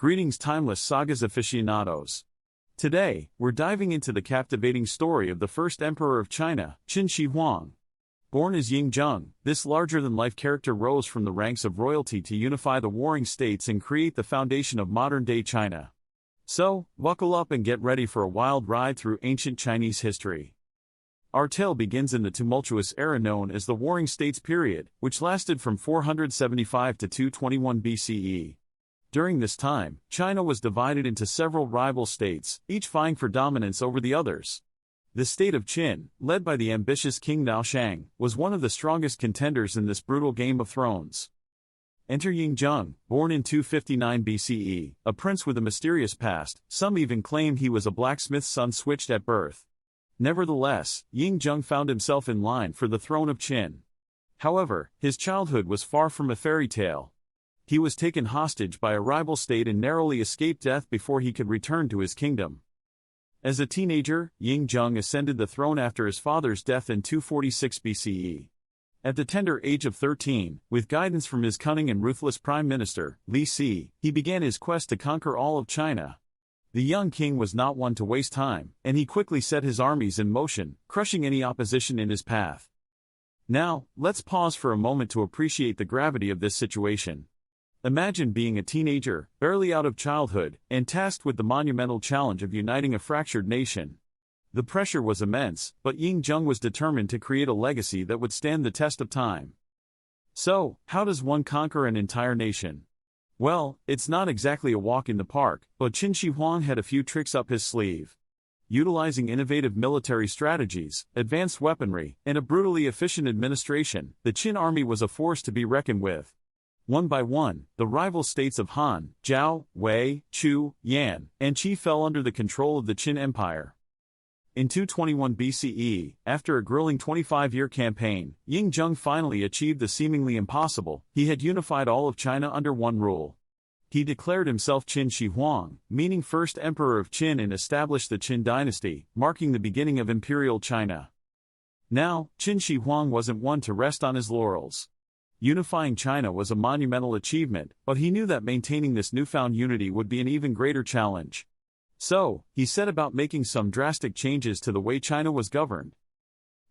Greetings timeless sagas aficionados. Today, we're diving into the captivating story of the first emperor of China, Qin Shi Huang. Born as Ying Zheng, this larger-than-life character rose from the ranks of royalty to unify the warring states and create the foundation of modern-day China. So, buckle up and get ready for a wild ride through ancient Chinese history. Our tale begins in the tumultuous era known as the Warring States period, which lasted from 475 to 221 BCE. During this time, China was divided into several rival states, each vying for dominance over the others. The state of Qin, led by the ambitious King Naoshang, was one of the strongest contenders in this brutal game of thrones. Enter Ying Zheng, born in 259 BCE, a prince with a mysterious past. Some even claim he was a blacksmith's son switched at birth. Nevertheless, Ying Zheng found himself in line for the throne of Qin. However, his childhood was far from a fairy tale. He was taken hostage by a rival state and narrowly escaped death before he could return to his kingdom. As a teenager, Ying Zheng ascended the throne after his father's death in 246 BCE. At the tender age of 13, with guidance from his cunning and ruthless prime minister, Li Si, he began his quest to conquer all of China. The young king was not one to waste time, and he quickly set his armies in motion, crushing any opposition in his path. Now, let's pause for a moment to appreciate the gravity of this situation. Imagine being a teenager, barely out of childhood, and tasked with the monumental challenge of uniting a fractured nation. The pressure was immense, but Ying Zheng was determined to create a legacy that would stand the test of time. So, how does one conquer an entire nation? Well, it's not exactly a walk in the park, but Qin Shi Huang had a few tricks up his sleeve. Utilizing innovative military strategies, advanced weaponry, and a brutally efficient administration, the Qin army was a force to be reckoned with. One by one, the rival states of Han, Zhao, Wei, Chu, Yan, and Qi fell under the control of the Qin Empire. In 221 BCE, after a grueling 25-year campaign, Ying Zheng finally achieved the seemingly impossible. He had unified all of China under one rule. He declared himself Qin Shi Huang, meaning first emperor of Qin, and established the Qin dynasty, marking the beginning of imperial China. Now, Qin Shi Huang wasn't one to rest on his laurels. Unifying China was a monumental achievement, but he knew that maintaining this newfound unity would be an even greater challenge. So, he set about making some drastic changes to the way China was governed.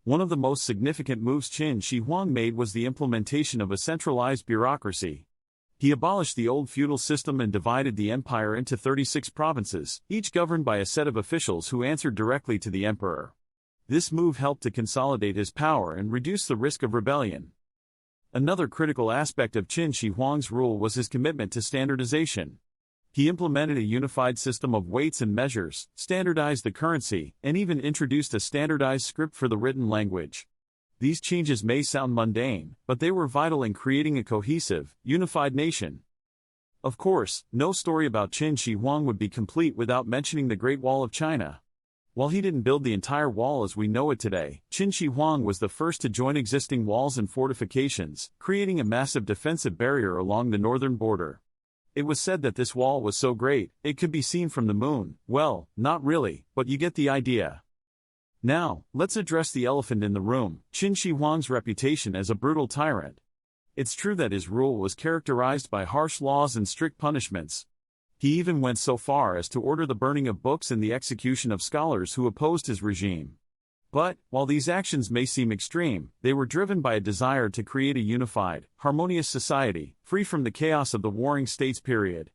One of the most significant moves Qin Shi Huang made was the implementation of a centralized bureaucracy. He abolished the old feudal system and divided the empire into 36 provinces, each governed by a set of officials who answered directly to the emperor. This move helped to consolidate his power and reduce the risk of rebellion. Another critical aspect of Qin Shi Huang's rule was his commitment to standardization. He implemented a unified system of weights and measures, standardized the currency, and even introduced a standardized script for the written language. These changes may sound mundane, but they were vital in creating a cohesive, unified nation. Of course, no story about Qin Shi Huang would be complete without mentioning the Great Wall of China. While he didn't build the entire wall as we know it today, Qin Shi Huang was the first to join existing walls and fortifications, creating a massive defensive barrier along the northern border. It was said that this wall was so great, it could be seen from the moon. Well, not really, but you get the idea. Now, let's address the elephant in the room, Qin Shi Huang's reputation as a brutal tyrant. It's true that his rule was characterized by harsh laws and strict punishments. He even went so far as to order the burning of books and the execution of scholars who opposed his regime. But, while these actions may seem extreme, they were driven by a desire to create a unified, harmonious society, free from the chaos of the Warring States period.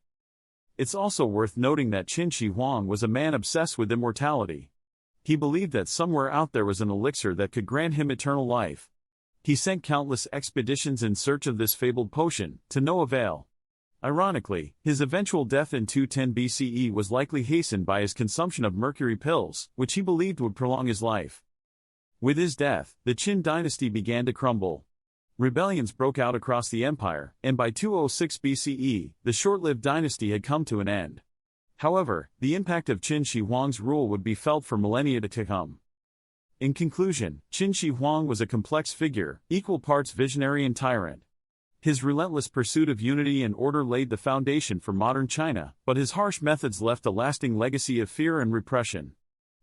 It's also worth noting that Qin Shi Huang was a man obsessed with immortality. He believed that somewhere out there was an elixir that could grant him eternal life. He sent countless expeditions in search of this fabled potion, to no avail. Ironically, his eventual death in 210 BCE was likely hastened by his consumption of mercury pills, which he believed would prolong his life. With his death, the Qin dynasty began to crumble. Rebellions broke out across the empire, and by 206 BCE, the short-lived dynasty had come to an end. However, the impact of Qin Shi Huang's rule would be felt for millennia to come. In conclusion, Qin Shi Huang was a complex figure, equal parts visionary and tyrant. His relentless pursuit of unity and order laid the foundation for modern China, but his harsh methods left a lasting legacy of fear and repression.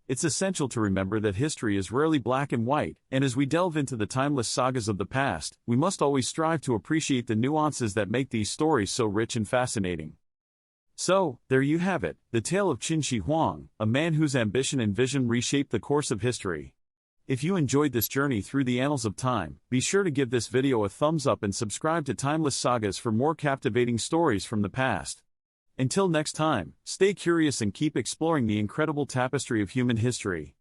It's essential to remember that history is rarely black and white, and as we delve into the timeless sagas of the past, we must always strive to appreciate the nuances that make these stories so rich and fascinating. So, there you have it, the tale of Qin Shi Huang, a man whose ambition and vision reshaped the course of history. If you enjoyed this journey through the annals of time, be sure to give this video a thumbs up and subscribe to Timeless Sagas for more captivating stories from the past. Until next time, stay curious and keep exploring the incredible tapestry of human history.